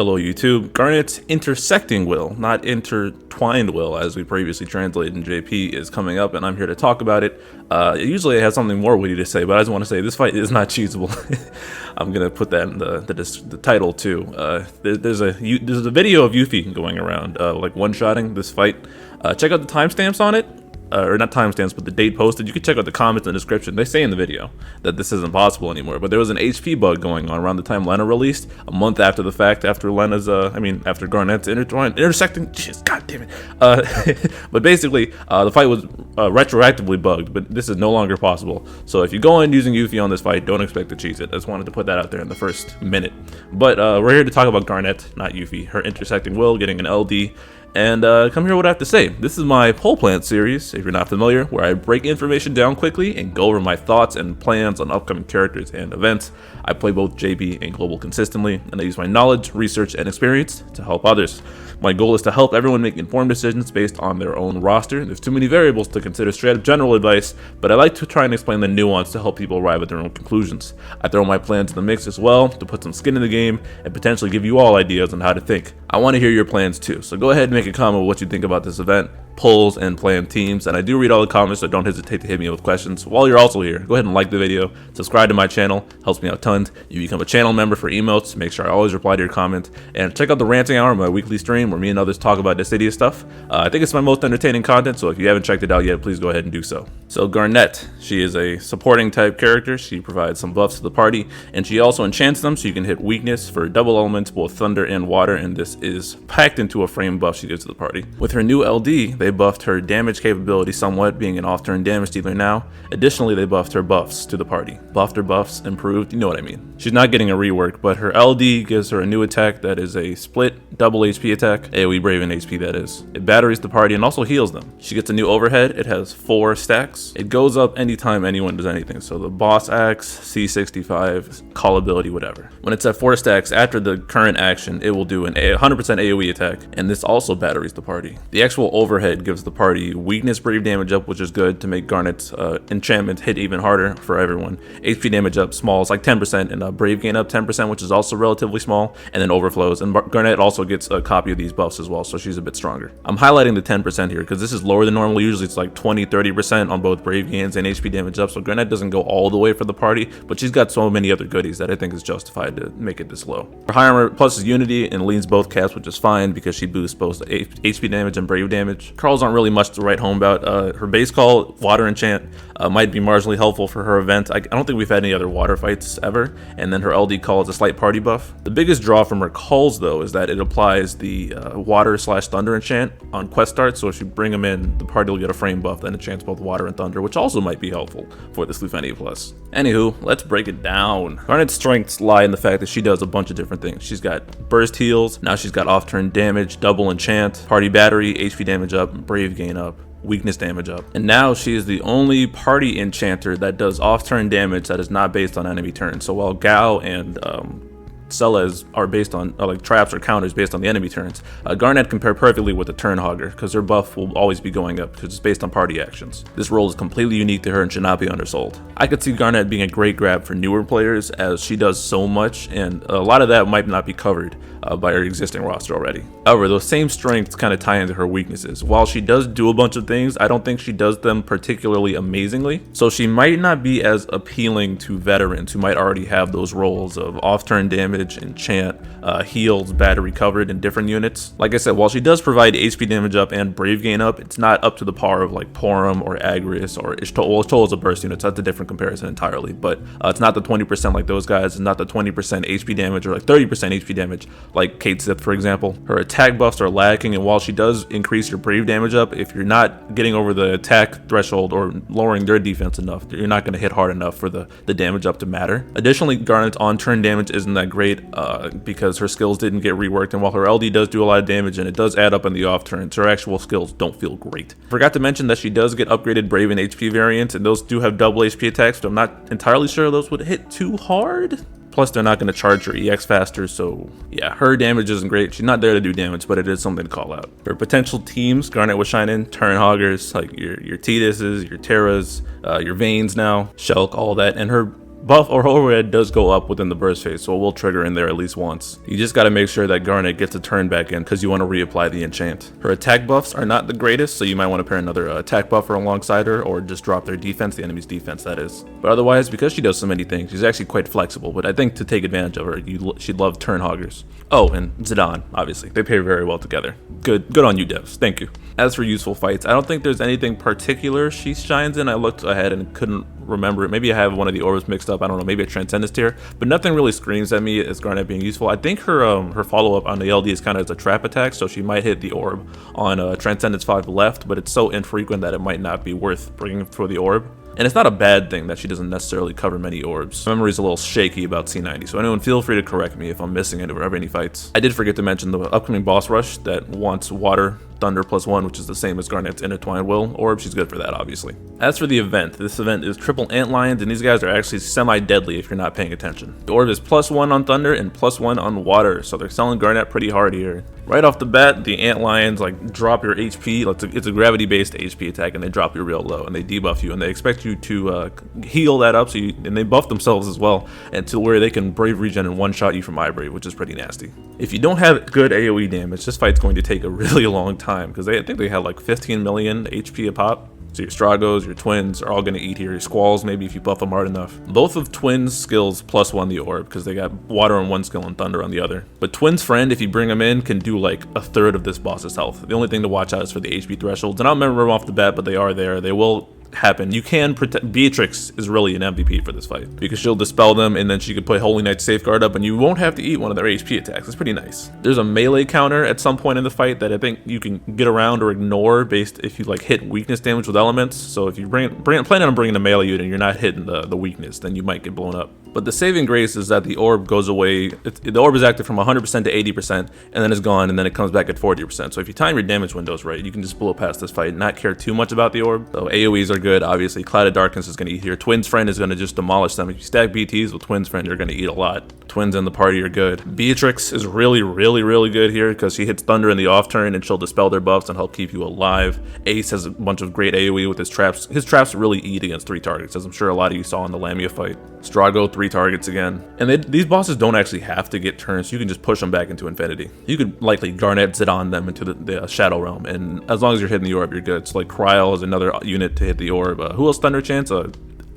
Hello YouTube. Garnet's Intersecting will, not intertwined will, as we previously translated in JP, is coming up, and I'm here to talk about it. Usually I have something more witty to say, but I just want to say this fight is not cheesable. I'm gonna put that in the title too. There's a video of Yuffie going around, like one-shotting this fight. Check out the timestamps on it. Or not timestamps, but the date posted. You can check out the comments and the description. They say in the video that this isn't possible anymore, but there was an HP bug going on around the time Lena released, a month after the fact, after Lena's, after Garnet's intersecting. Jeez, god damn it. But basically, the fight was retroactively bugged, but this is no longer possible. So if you go in using Yuffie on this fight, don't expect to cheese it. I just wanted to put that out there in the first minute. But we're here to talk about Garnet, not Yuffie, her intersecting will, getting an LD. And come hear what I have to say. This is my Pole Plant series, if you're not familiar, where I break information down quickly and go over my thoughts and plans on upcoming characters and events. I play both JP and Global consistently, and I use my knowledge, research, and experience to help others. My goal is to help everyone make informed decisions based on their own roster. There's too many variables to consider straight up general advice, but I like to try and explain the nuance to help people arrive at their own conclusions. I throw my plans in the mix as well to put some skin in the game and potentially give you all ideas on how to think. I want to hear your plans too, so go ahead and make a comment with what you think about this event, polls, and planned teams, and I do read all the comments, so don't hesitate to hit me with questions. While you're also here, go ahead and like the video, subscribe to my channel, helps me out tons. You become a channel member for emotes, make sure I always reply to your comment, and check out the Ranting Hour, my weekly stream where me and others talk about Dissidia stuff. I think it's my most entertaining content, so if you haven't checked it out yet, please go ahead and do so. So Garnet, she is a supporting type character. She provides some buffs to the party, and she also enchants them so you can hit weakness for double elements, both thunder and water, and this is packed into a frame buff she gives to the party. With her new LD, they buffed her damage capability somewhat, being an off-turn damage dealer now. Additionally, they buffed her buffs to the party. Buffed her buffs, improved, you know what I mean. She's not getting a rework, but her LD gives her a new attack that is a split double HP attack, AoE Brave and HP that is. It batteries the party and also heals them. She gets a new overhead. It has 4 stacks. It goes up anytime anyone does anything, so the boss axe, C65, call ability, whatever. When it's at 4 stacks after the current action, it will do an 100% AoE attack, and this also batteries the party. The actual overhead gives the party weakness brave damage up, which is good to make Garnet's enchantment hit even harder for everyone. HP damage up small is like 10%, and brave gain up 10%, which is also relatively small, and then overflows. And Garnet also gets a copy of these buffs as well, so she's a bit stronger. I'm highlighting the 10% here because this is lower than normal. Usually it's like 20-30% on both brave gains and HP damage up, so Garnet doesn't go all the way for the party, but she's got so many other goodies that I think is justified to make it this low. Her high armor plus is unity and leans both caps, which is fine because she boosts both HP damage and brave damage. Carls aren't really much to write home about. Her base call, water enchant, might be marginally helpful for her event. I don't think we've had any other water fights ever. And then her LD call is a slight party buff. The biggest draw from her calls though is that it applies the water/thunder enchant on quest start, so if you bring them in, the party will get a frame buff that enchants both water and thunder, which also might be helpful for the Slufenia Plus. Anywho, let's break it down. Garnet's strengths lie in the fact that she does a bunch of different things. She's got burst heals, now she's got off-turn damage, double enchant, party battery, HP damage up, brave gain up, weakness damage up, and now she is the only party enchanter that does off-turn damage that is not based on enemy turns. So while Gao and Celes are based on like traps or counters based on the enemy turns, Garnet can pair perfectly with the turn hogger because her buff will always be going up because it's based on party actions. This role is completely unique to her and should not be undersold. I could see Garnet being a great grab for newer players as she does so much, and a lot of that might not be covered by her existing roster already. However, those same strengths kind of tie into her weaknesses. While she does do a bunch of things, I don't think she does them particularly amazingly, so she might not be as appealing to veterans who might already have those roles of off-turn damage, enchant, heals, battery covered in different units. Like I said, while she does provide HP damage up and brave gain up, it's not up to the par of like Porum or Agris or Ishtol. Well, Ishtol is a burst unit, so that's a different comparison entirely, but it's not the 20% like those guys. It's not the 20% HP damage or like 30% HP damage like Kate Sith, for example. Her attack buffs are lacking, and while she does increase your brave damage up, if you're not getting over the attack threshold or lowering their defense enough, you're not going to hit hard enough for the damage up to matter. Additionally, Garnet's on-turn damage isn't that great because her skills didn't get reworked, and while her LD does do a lot of damage and it does add up in the off turns, her actual skills don't feel great. Forgot to mention that she does get upgraded brave and HP variants, and those do have double HP attacks, but I'm not entirely sure those would hit too hard. Plus, they're not going to charge her EX faster, so yeah, her damage isn't great. She's not there to do damage, but it is something to call out. Her potential teams, Garnet would shine in, turn hoggers, like your Tidus's, your Terras, your Veins now, Shulk, all that, and her buff or overhead does go up within the burst phase, so it will trigger in there at least once. You just gotta make sure that Garnet gets a turn back in because you want to reapply the enchant. Her attack buffs are not the greatest, so you might want to pair another attack buffer alongside her, or just drop their defense, the enemy's defense that is. But otherwise, because she does so many things, she's actually quite flexible, but I think to take advantage of her, she'd love turn hoggers. Oh, and Zidane, obviously. They pair very well together. Good on you devs, thank you. As for useful fights, I don't think there's anything particular she shines in. I looked ahead and couldn't remember it. Maybe I have one of the orbs mixed up, I don't know, maybe a Transcendence tier, but nothing really screams at me as Garnet being useful. I think her follow-up on the LD is kind of as a trap attack, so she might hit the orb on Transcendence 5 left, but it's so infrequent that it might not be worth bringing for the orb. And it's not a bad thing that she doesn't necessarily cover many orbs. My memory's a little shaky about C90, so anyone feel free to correct me if I'm missing it or any fights. I did forget to mention the upcoming boss rush that wants water, thunder +1, which is the same as Garnet's Intertwined Will orb. She's good for that, obviously. As for the event, this event is triple antlions, and these guys are actually semi-deadly if you're not paying attention. The orb is +1 on thunder and +1 on water, so they're selling Garnet pretty hard here. Right off the bat, the antlions like drop your HP. It's a gravity-based HP attack, and they drop you real low, and they debuff you, and they expect you to heal that up. And they buff themselves as well, and to where they can Brave Regen and one-shot you from Brave, which is pretty nasty. If you don't have good AoE damage, this fight's going to take a really long time because I think they have like 15 million HP a pop. So your Stragos, your Twins are all going to eat here. Your Squalls, maybe if you buff them hard enough. Both of Twins' skills +1 the orb, because they got Water on one skill and Thunder on the other. But Twins' friend, if you bring him in, can do like a third of this boss's health. The only thing to watch out is for the HP thresholds. And I don't remember them off the bat, but they are there. They will happen. You can protect. Beatrix is really an MVP for this fight because she'll dispel them, and then she can put Holy Knight Safeguard up, and you won't have to eat one of their HP attacks. It's pretty nice. There's a melee counter at some point in the fight that I think you can get around or ignore based if you like hit weakness damage with elements. So if you plan on bringing a melee unit and you're not hitting the weakness, then you might get blown up. But the saving grace is that the orb goes away. The orb is active from 100% to 80%, and then it's gone, and then it comes back at 40%. So if you time your damage windows right, you can just blow past this fight and not care too much about the orb. So AoEs are good, obviously. Cloud of Darkness is going to eat here. Twins' friend is going to just demolish them. If you stack BTs with Twins' friend, you're going to eat a lot. Twins in the party are good. Beatrix is really good here because she hits Thunder in the off turn, and she'll dispel their buffs and help keep you alive. Ace has a bunch of great AoE with his traps. His traps really eat against 3 targets, as I'm sure a lot of you saw in the Lamia fight. Strago, 3 targets again. And these bosses don't actually have to get turns, so you can just push them back into infinity. You could likely Garnet Zidane them into the Shadow Realm, and as long as you're hitting the orb, you're good. So like Kryl is another unit to hit the orb. Who else Thunder Chance?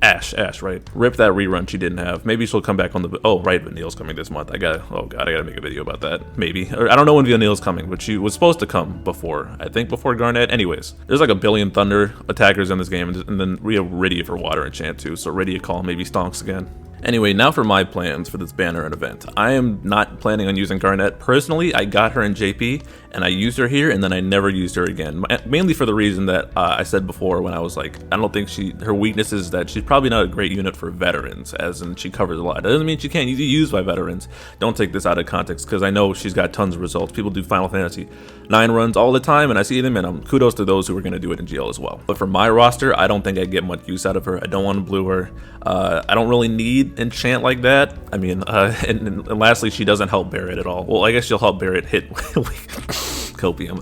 Ash, right? Rip that rerun she didn't have. Maybe she'll come back on the... Oh, right, Vanille's coming this month. I gotta make a video about that. Maybe. Or I don't know when Vanille's coming, but she was supposed to come before. I think before Garnet. Anyways, there's like a billion Thunder attackers in this game, and then we have Rydia for Water Enchant too, so Rydia Call maybe stonks again. Anyway, now for my plans for this banner and event. I am not planning on using Garnet. Personally, I got her in JP, and I used her here, and then I never used her again. Mainly for the reason that I said before when I was like, I don't think her weakness is that she's probably not a great unit for veterans, as in she covers a lot. That doesn't mean she can't be used by veterans. Don't take this out of context, because I know she's got tons of results. People do Final Fantasy 9 runs all the time, and I see them, and kudos to those who are going to do it in GL as well. But for my roster, I don't think I get much use out of her. I don't want to blue her. I don't really need enchant like that. I mean, and lastly, she doesn't help Barret at all. Well, I guess she'll help Barret hit copium.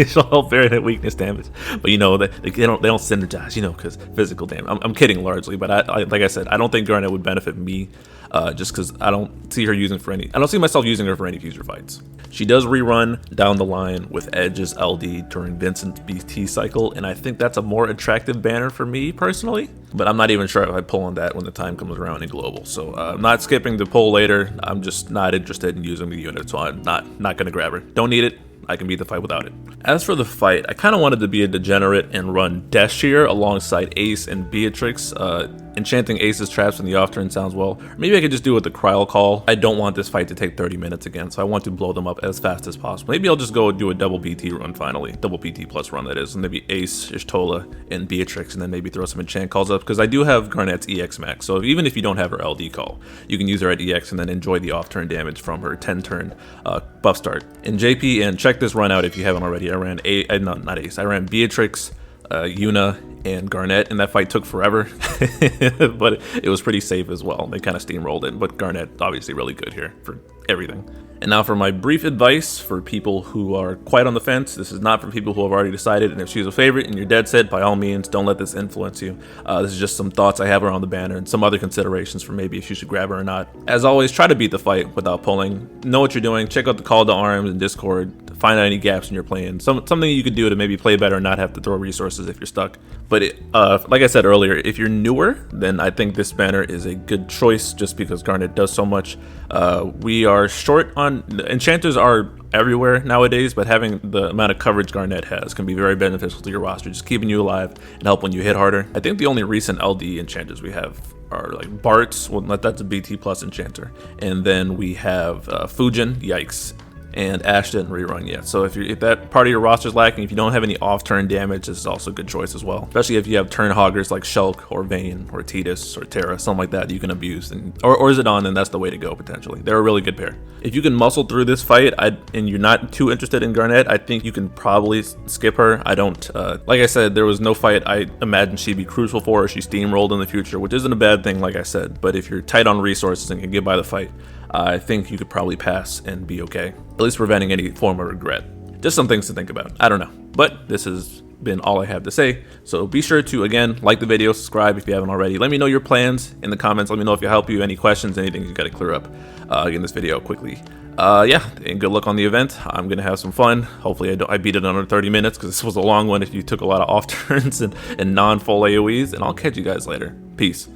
She'll help Barret hit weakness damage, but you know they don't synergize, you know, because physical damage. I'm kidding largely, but like I said, I don't think Garnet would benefit me, just because I don't see myself using her for any future fights. She does rerun down the line with Edge's LD during Vincent's BT cycle, and I think that's a more attractive banner for me personally, but I'm not even sure if I pull on that when the time comes around in global. So I'm not skipping the pull later. I'm just not interested in using the unit, so I'm not going to grab her. Don't need it. I can beat the fight without it. As for the fight, I kind of wanted to be a degenerate and run Deshir alongside Ace and Beatrix. Enchanting Ace's traps in the off turn sounds well. Or maybe I could just do it with the Kryl call. I don't want this fight to take 30 minutes again, so I want to blow them up as fast as possible. Maybe I'll just go do a double PT run finally. Double PT plus run, that is. And maybe Ace, Ishtola, and Beatrix, and then maybe throw some enchant calls up, because I do have Garnet's EX max. So even if you don't have her LD call, you can use her at EX and then enjoy the off turn damage from her 10 turn buff start. In JP, and check this run out if you haven't already, I ran not Ace, I ran Beatrix, Yuna, and Garnet, and that fight took forever, but it was pretty safe as well. They kind of steamrolled it, but Garnet obviously really good here for everything. And now for my brief advice for people who are quite on the fence. This is not for people who have already decided, and if she's a favorite and you're dead set, by all means, don't let this influence you. This is just some thoughts I have around the banner and some other considerations for maybe if you should grab her or not. As always, try to beat the fight without pulling. Know what you're doing. Check out the call to arms and Discord. Find out any gaps in your plan. Something you could do to maybe play better and not have to throw resources if you're stuck. But like I said earlier, if you're newer, then I think this banner is a good choice just because Garnet does so much. We are short on enchanters are everywhere nowadays, but having the amount of coverage Garnet has can be very beneficial to your roster, just keeping you alive and help when you hit harder. I think the only recent LD enchanters we have are like Bart's, well, that's a BT plus enchanter, and then we have Fujin, yikes, and Ash didn't rerun yet. So if that part of your roster is lacking, if you don't have any off-turn damage, this is also a good choice as well. Especially if you have turn hoggers like Shulk or Vayne or Tidus or Terra, something like that you can abuse, or Zidane, and that's the way to go potentially. They're a really good pair. If you can muscle through this fight and you're not too interested in Garnet, I think you can probably skip her. I don't, like I said, there was no fight I imagine she'd be crucial for, or she steamrolled in the future, which isn't a bad thing, like I said. But if you're tight on resources and can get by the fight, I think you could probably pass and be okay, at least preventing any form of regret. Just some things to think about. I don't know, but this has been all I have to say. So be sure to, again, like the video, subscribe if you haven't already. Let me know your plans in the comments. Let me know if it help you, any questions, anything you got to clear up in this video quickly. Yeah, and good luck on the event. I'm gonna have some fun. Hopefully I beat it under 30 minutes because this was a long one if you took a lot of off turns and non-full AoEs, and I'll catch you guys later. Peace.